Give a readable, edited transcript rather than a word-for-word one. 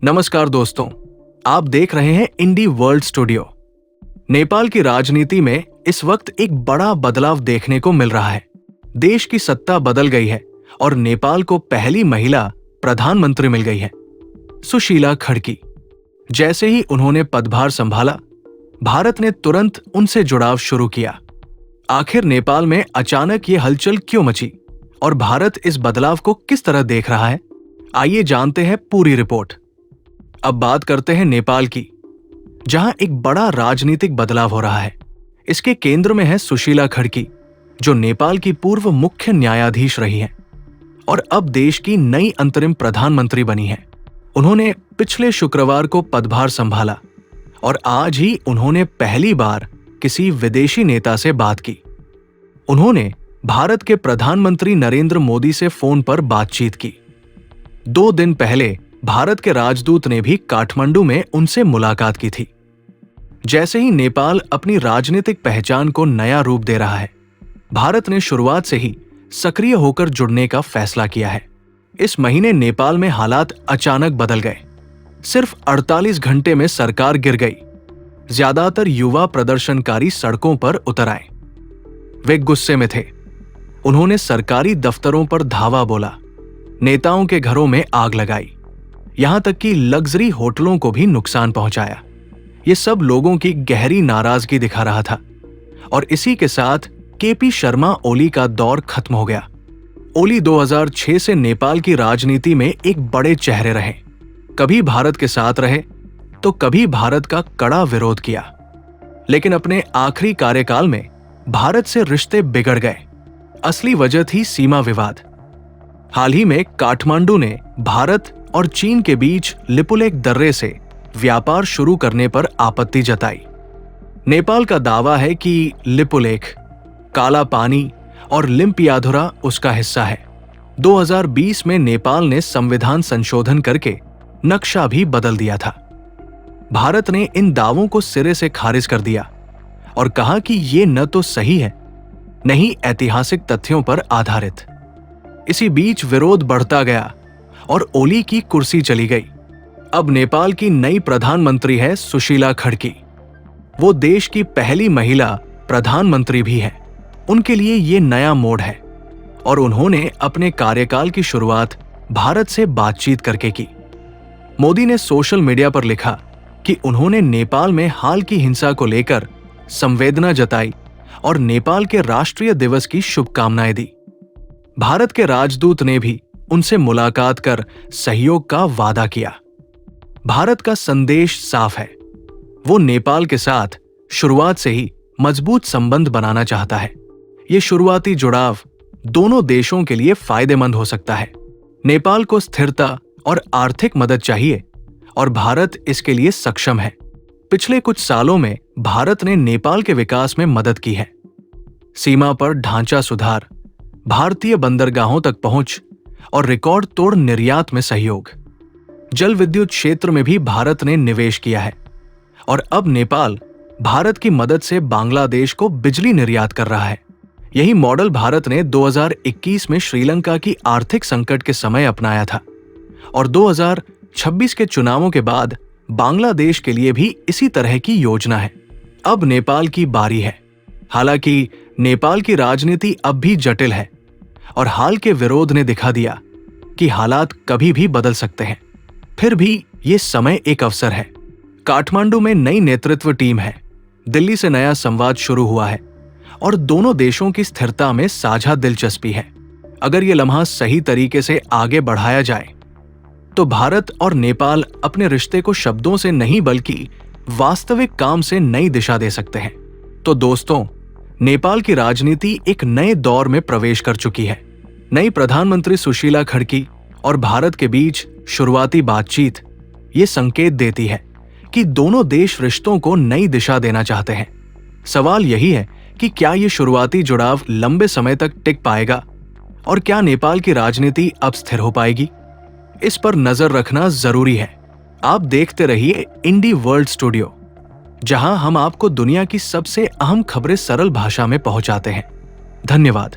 नमस्कार दोस्तों, आप देख रहे हैं इंडी वर्ल्ड स्टूडियो। नेपाल की राजनीति में इस वक्त एक बड़ा बदलाव देखने को मिल रहा है। देश की सत्ता बदल गई है और नेपाल को पहली महिला प्रधानमंत्री मिल गई है, सुशीला खड़की। जैसे ही उन्होंने पदभार संभाला, भारत ने तुरंत उनसे जुड़ाव शुरू किया। आखिर नेपाल में अचानक ये हलचल क्यों मची और भारत इस बदलाव को किस तरह देख रहा है? आइए जानते हैं पूरी रिपोर्ट। अब बात करते हैं नेपाल की, जहां एक बड़ा राजनीतिक बदलाव हो रहा है। इसके केंद्र में है सुशीला खड़की, जो नेपाल की पूर्व मुख्य न्यायाधीश रही हैं और अब देश की नई अंतरिम प्रधानमंत्री बनी हैं। उन्होंने पिछले शुक्रवार को पदभार संभाला और आज ही उन्होंने पहली बार किसी विदेशी नेता से बात की। उन्होंने भारत के प्रधानमंत्री नरेंद्र मोदी से फोन पर बातचीत की। 2 दिन पहले भारत के राजदूत ने भी काठमांडू में उनसे मुलाकात की थी। जैसे ही नेपाल अपनी राजनीतिक पहचान को नया रूप दे रहा है, भारत ने शुरुआत से ही सक्रिय होकर जुड़ने का फैसला किया है। इस महीने नेपाल में हालात अचानक बदल गए। सिर्फ 48 घंटे में सरकार गिर गई। ज्यादातर युवा प्रदर्शनकारी सड़कों पर उतर आए। वे गुस्से में थे। उन्होंने सरकारी दफ्तरों पर धावा बोला, नेताओं के घरों में आग लगाई, यहां तक कि लग्जरी होटलों को भी नुकसान पहुंचाया। ये सब लोगों की गहरी नाराजगी दिखा रहा था। और इसी के साथ केपी शर्मा ओली का दौर खत्म हो गया। ओली 2006 से नेपाल की राजनीति में एक बड़े चेहरे रहे। कभी भारत के साथ रहे तो कभी भारत का कड़ा विरोध किया, लेकिन अपने आखिरी कार्यकाल में भारत से रिश्ते बिगड़ गए। असली वजह थी सीमा विवाद। हाल ही में काठमांडू ने भारत और चीन के बीच लिपुलेख दर्रे से व्यापार शुरू करने पर आपत्ति जताई। नेपाल का दावा है कि लिपुलेख, काला पानी और लिम्पियाधुरा उसका हिस्सा है। 2020 में नेपाल ने संविधान संशोधन करके नक्शा भी बदल दिया था। भारत ने इन दावों को सिरे से खारिज कर दिया और कहा कि ये न तो सही है, न ही ऐतिहासिक तथ्यों पर आधारित। इसी बीच विरोध बढ़ता गया और ओली की कुर्सी चली गई। अब नेपाल की नई प्रधानमंत्री है सुशीला खड़की। वो देश की पहली महिला प्रधानमंत्री भी है। उनके लिए ये नया मोड़ है और उन्होंने अपने कार्यकाल की शुरुआत भारत से बातचीत करके की। मोदी ने सोशल मीडिया पर लिखा कि उन्होंने नेपाल में हाल की हिंसा को लेकर संवेदना जताई और नेपाल के राष्ट्रीय दिवस की शुभकामनाएं दी। भारत के राजदूत ने भी उनसे मुलाकात कर सहयोग का वादा किया। भारत का संदेश साफ है, वो नेपाल के साथ शुरुआत से ही मजबूत संबंध बनाना चाहता है। ये शुरुआती जुड़ाव दोनों देशों के लिए फायदेमंद हो सकता है। नेपाल को स्थिरता और आर्थिक मदद चाहिए और भारत इसके लिए सक्षम है। पिछले कुछ सालों में भारत ने नेपाल के विकास में मदद की है। सीमा पर ढांचा सुधार, भारतीय बंदरगाहों तक पहुंच और रिकॉर्ड तोड़ निर्यात में सहयोग। जल विद्युत क्षेत्र में भी भारत ने निवेश किया है और अब नेपाल भारत की मदद से बांग्लादेश को बिजली निर्यात कर रहा है। यही मॉडल भारत ने 2021 में श्रीलंका की आर्थिक संकट के समय अपनाया था और 2026 के चुनावों के बाद बांग्लादेश के लिए भी इसी तरह की योजना है। अब नेपाल की बारी है। हालांकि नेपाल की राजनीति अब भी जटिल है और हाल के विरोध ने दिखा दिया कि हालात कभी भी बदल सकते हैं। फिर भी ये समय एक अवसर है। काठमांडू में नई नेतृत्व टीम है। दिल्ली से नया संवाद शुरू हुआ है और दोनों देशों की स्थिरता में साझा दिलचस्पी है। अगर ये लम्हा सही तरीके से आगे बढ़ाया जाए तो भारत और नेपाल अपने रिश्ते को शब्दों से नहीं बल्कि वास्तविक काम से नई दिशा दे सकते हैं। तो दोस्तों, नेपाल की राजनीति एक नए दौर में प्रवेश कर चुकी है। नई प्रधानमंत्री सुशीला खड़की और भारत के बीच शुरुआती बातचीत ये संकेत देती है कि दोनों देश रिश्तों को नई दिशा देना चाहते हैं। सवाल यही है कि क्या ये शुरुआती जुड़ाव लंबे समय तक टिक पाएगा और क्या नेपाल की राजनीति अब स्थिर हो पाएगी? इस पर नजर रखना जरूरी है। आप देखते रहिए इंडी वर्ल्ड स्टूडियो, जहां हम आपको दुनिया की सबसे अहम खबरें सरल भाषा में पहुंचाते हैं। धन्यवाद।